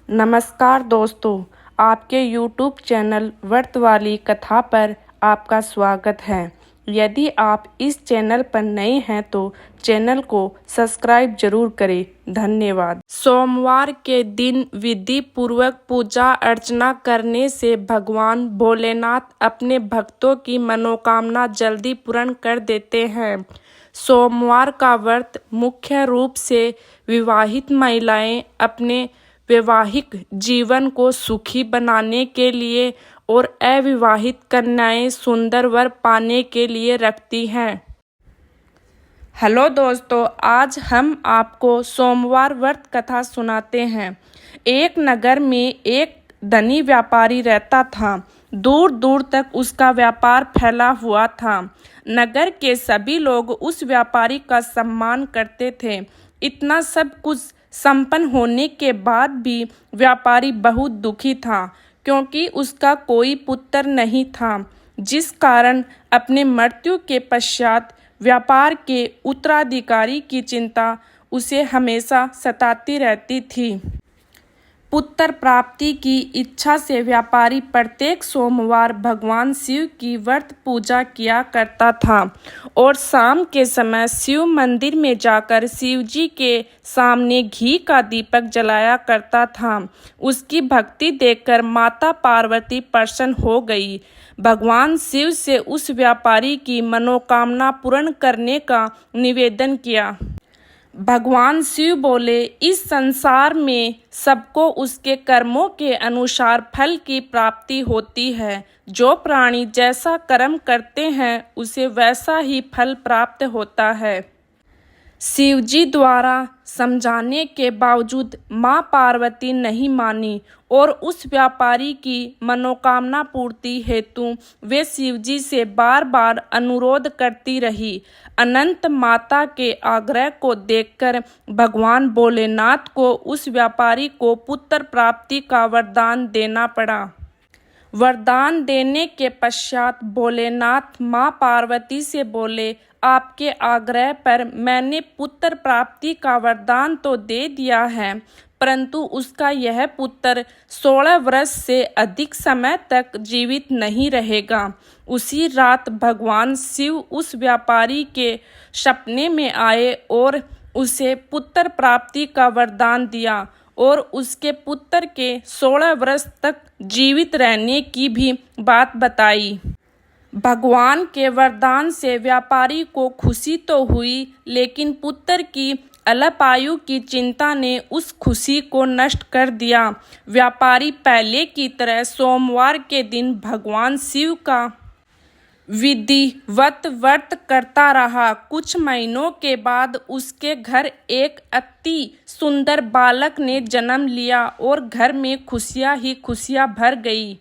नमस्कार दोस्तों, आपके YouTube चैनल व्रत वाली कथा पर आपका स्वागत है। यदि आप इस चैनल पर नए हैं तो चैनल को सब्सक्राइब जरूर करें। धन्यवाद। सोमवार के दिन विधि पूर्वक पूजा अर्चना करने से भगवान भोलेनाथ अपने भक्तों की मनोकामना जल्दी पूर्ण कर देते हैं। सोमवार का व्रत मुख्य रूप से विवाहित महिलाएं अपने वैवाहिक जीवन को सुखी बनाने के लिए और अविवाहित कन्याएं सुंदर वर पाने के लिए रखती हैं। हेलो दोस्तों, आज हम आपको सोमवार व्रत कथा सुनाते हैं। एक नगर में एक धनी व्यापारी रहता था। दूर दूर तक उसका व्यापार फैला हुआ था। नगर के सभी लोग उस व्यापारी का सम्मान करते थे। इतना सब कुछ संपन्न होने के बाद भी व्यापारी बहुत दुखी था, क्योंकि उसका कोई पुत्र नहीं था, जिस कारण अपने मृत्यु के पश्चात व्यापार के उत्तराधिकारी की चिंता उसे हमेशा सताती रहती थी। पुत्र प्राप्ति की इच्छा से व्यापारी प्रत्येक सोमवार भगवान शिव की व्रत पूजा किया करता था और शाम के समय शिव मंदिर में जाकर शिव जी के सामने घी का दीपक जलाया करता था। उसकी भक्ति देखकर माता पार्वती प्रसन्न हो गई। भगवान शिव से उस व्यापारी की मनोकामना पूर्ण करने का निवेदन किया। भगवान शिव बोले, इस संसार में सबको उसके कर्मों के अनुसार फल की प्राप्ति होती है। जो प्राणी जैसा कर्म करते हैं उसे वैसा ही फल प्राप्त होता है। शिवजी द्वारा समझाने के बावजूद मां पार्वती नहीं मानी और उस व्यापारी की मनोकामना पूर्ति हेतु वे शिवजी से बार बार अनुरोध करती रही। अनंत माता के आग्रह को देखकर भगवान भोलेनाथ को उस व्यापारी को पुत्र प्राप्ति का वरदान देना पड़ा। वरदान देने के पश्चात भोलेनाथ मां पार्वती से बोले, आपके आग्रह पर मैंने पुत्र प्राप्ति का वरदान तो दे दिया है, परंतु उसका यह पुत्र 16 वर्ष से अधिक समय तक जीवित नहीं रहेगा। उसी रात भगवान शिव उस व्यापारी के सपने में आए और उसे पुत्र प्राप्ति का वरदान दिया और उसके पुत्र के 16 वर्ष तक जीवित रहने की भी बात बताई। भगवान के वरदान से व्यापारी को खुशी तो हुई, लेकिन पुत्र की अल्प आयु की चिंता ने उस खुशी को नष्ट कर दिया। व्यापारी पहले की तरह सोमवार के दिन भगवान शिव का विधिवत व्रत करता रहा। कुछ महीनों के बाद उसके घर एक अति सुंदर बालक ने जन्म लिया और घर में खुशियां ही खुशियां भर गई।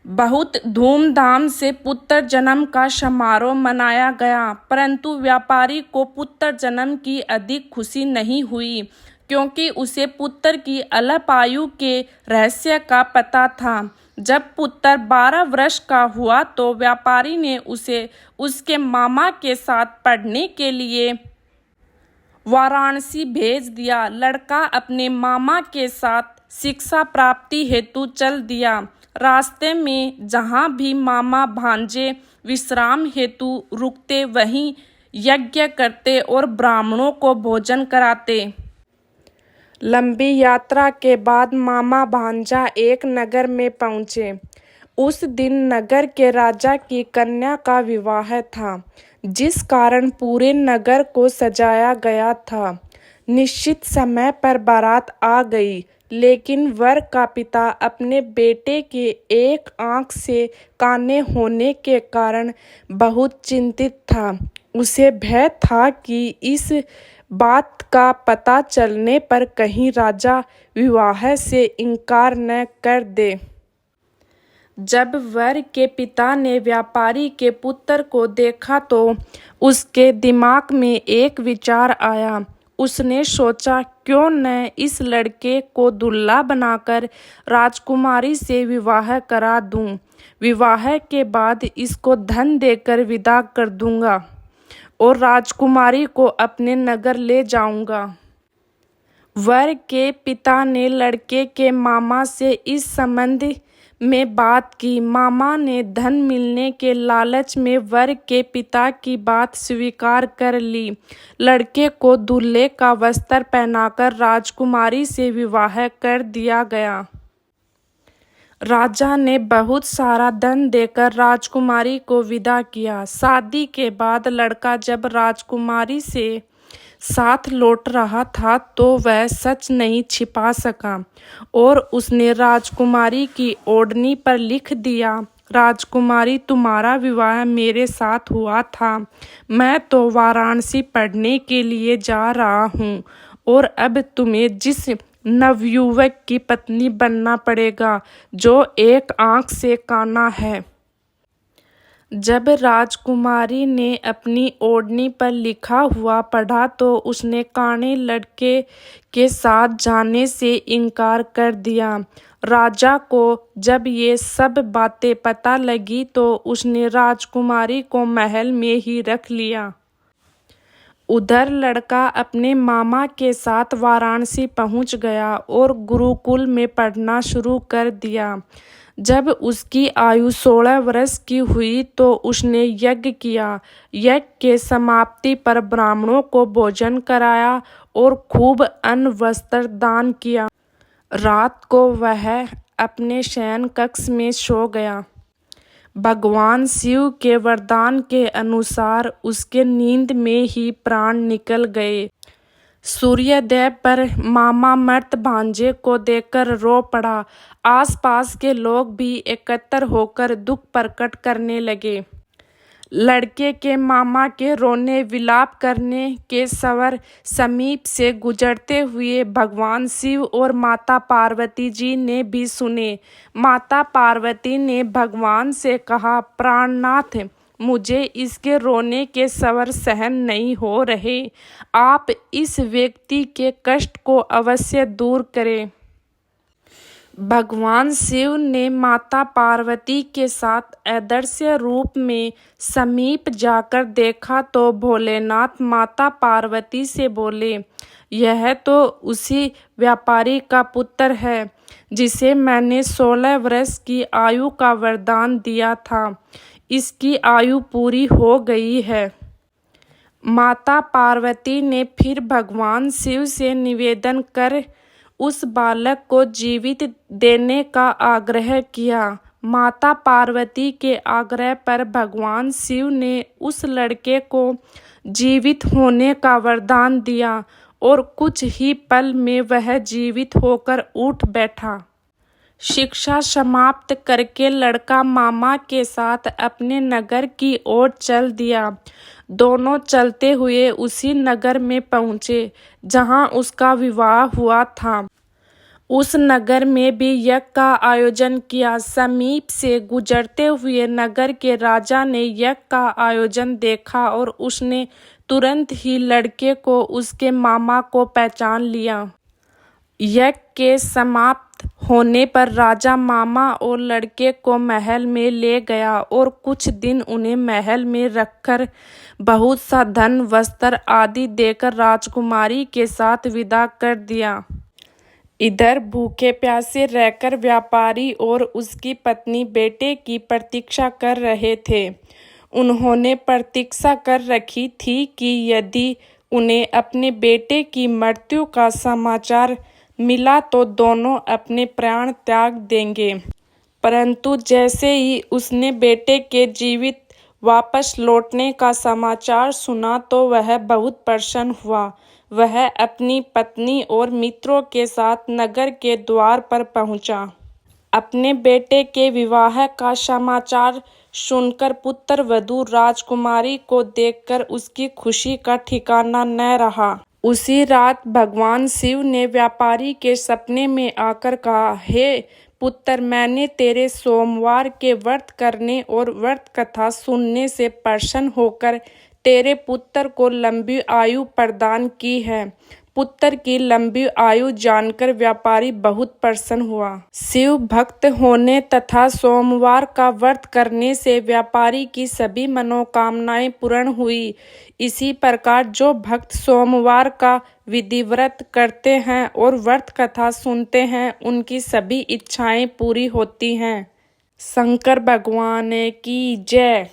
बहुत धूमधाम से पुत्र जन्म का समारोह मनाया गया, परंतु व्यापारी को पुत्र जन्म की अधिक खुशी नहीं हुई, क्योंकि उसे पुत्र की अल्प आयु के रहस्य का पता था। जब पुत्र 12 वर्ष का हुआ तो व्यापारी ने उसे उसके मामा के साथ पढ़ने के लिए वाराणसी भेज दिया। लड़का अपने मामा के साथ शिक्षा प्राप्ति हेतु चल दिया। रास्ते में जहाँ भी मामा भांजे विश्राम हेतु रुकते, वहीं यज्ञ करते और ब्राह्मणों को भोजन कराते। लंबी यात्रा के बाद मामा भांजा एक नगर में पहुँचे। उस दिन नगर के राजा की कन्या का विवाह था, जिस कारण पूरे नगर को सजाया गया था। निश्चित समय पर बारात आ गई, लेकिन वर का पिता अपने बेटे के एक आंख से काने होने के कारण बहुत चिंतित था। उसे भय था कि इस बात का पता चलने पर कहीं राजा विवाह से इनकार न कर दे। जब वर के पिता ने व्यापारी के पुत्र को देखा तो उसके दिमाग में एक विचार आया। उसने सोचा, क्यों न इस लड़के को दूल्हा बनाकर राजकुमारी से विवाह करा दूं। विवाह के बाद इसको धन देकर विदा कर दूंगा और राजकुमारी को अपने नगर ले जाऊंगा। वर के पिता ने लड़के के मामा से इस संबंध में बात की। मामा ने धन मिलने के लालच में वर के पिता की बात स्वीकार कर ली। लड़के को दूल्हे का वस्त्र पहनाकर राजकुमारी से विवाह कर दिया गया। राजा ने बहुत सारा धन देकर राजकुमारी को विदा किया। शादी के बाद लड़का जब राजकुमारी से साथ लौट रहा था तो वह सच नहीं छिपा सका और उसने राजकुमारी की ओढ़नी पर लिख दिया, राजकुमारी तुम्हारा विवाह मेरे साथ हुआ था। मैं तो वाराणसी पढ़ने के लिए जा रहा हूँ और अब तुम्हें जिस नवयुवक की पत्नी बनना पड़ेगा जो एक आंख से काना है। जब राजकुमारी ने अपनी ओढ़नी पर लिखा हुआ पढ़ा तो उसने काने लड़के के साथ जाने से इनकार कर दिया। राजा को जब ये सब बातें पता लगी तो उसने राजकुमारी को महल में ही रख लिया। उधर लड़का अपने मामा के साथ वाराणसी पहुंच गया और गुरुकुल में पढ़ना शुरू कर दिया। जब उसकी आयु 16 वर्ष की हुई तो उसने यज्ञ किया। यज्ञ के समाप्ति पर ब्राह्मणों को भोजन कराया और खूब अन्न वस्त्र दान किया। रात को वह अपने शयन कक्ष में सो गया। भगवान शिव के वरदान के अनुसार उसके नींद में ही प्राण निकल गए। सूर्योदय पर मामा मर्त भांजे को देखकर रो पड़ा। आसपास के लोग भी एकत्र होकर दुख प्रकट करने लगे। लड़के के मामा के रोने विलाप करने के स्वर समीप से गुजरते हुए भगवान शिव और माता पार्वती जी ने भी सुने। माता पार्वती ने भगवान से कहा, प्राणनाथ, मुझे इसके रोने के स्वर सहन नहीं हो रहे। आप इस व्यक्ति के कष्ट को अवश्य दूर करें। भगवान शिव ने माता पार्वती के साथ अदृश्य रूप में समीप जाकर देखा तो भोलेनाथ माता पार्वती से बोले, यह तो उसी व्यापारी का पुत्र है जिसे मैंने 16 वर्ष की आयु का वरदान दिया था। इसकी आयु पूरी हो गई है। माता पार्वती ने फिर भगवान शिव से निवेदन कर उस बालक को जीवित देने का आग्रह किया। माता पार्वती के आग्रह पर भगवान शिव ने उस लड़के को जीवित होने का वरदान दिया और कुछ ही पल में वह जीवित होकर उठ बैठा। शिक्षा समाप्त करके लड़का मामा के साथ अपने नगर की ओर चल दिया। दोनों चलते हुए उसी नगर में पहुँचे जहाँ उसका विवाह हुआ था। उस नगर में भी यज्ञ का आयोजन किया। समीप से गुजरते हुए नगर के राजा ने यज्ञ का आयोजन देखा और उसने तुरंत ही लड़के को उसके मामा को पहचान लिया। यज्ञ के समाप्त होने पर राजा मामा और लड़के को महल में ले गया और कुछ दिन उन्हें महल में रखकर बहुत सा धन वस्त्र आदि देकर राजकुमारी के साथ विदा कर दिया। इधर भूखे प्यासे रहकर व्यापारी और उसकी पत्नी बेटे की प्रतीक्षा कर रहे थे। उन्होंने प्रतीक्षा कर रखी थी कि यदि उन्हें अपने बेटे की मृत्यु का समाचार मिला तो दोनों अपने प्राण त्याग देंगे। परंतु जैसे ही उसने बेटे के जीवित वापस लौटने का समाचार सुना तो वह बहुत प्रसन्न हुआ। वह अपनी पत्नी और मित्रों के साथ नगर के द्वार पर पहुंचा। अपने बेटे के विवाह का समाचार सुनकर पुत्र वधू राजकुमारी को देखकर उसकी खुशी का ठिकाना न रहा। उसी रात भगवान शिव ने व्यापारी के सपने में आकर कहा, हे पुत्र, मैंने तेरे सोमवार के व्रत करने और व्रत कथा सुनने से प्रसन्न होकर तेरे पुत्र को लंबी आयु प्रदान की है। पुत्र की लंबी आयु जानकर व्यापारी बहुत प्रसन्न हुआ। शिव भक्त होने तथा सोमवार का व्रत करने से व्यापारी की सभी मनोकामनाएं पूर्ण हुई। इसी प्रकार जो भक्त सोमवार का विधिव्रत करते हैं और व्रत कथा सुनते हैं उनकी सभी इच्छाएं पूरी होती हैं। शंकर भगवान की जय।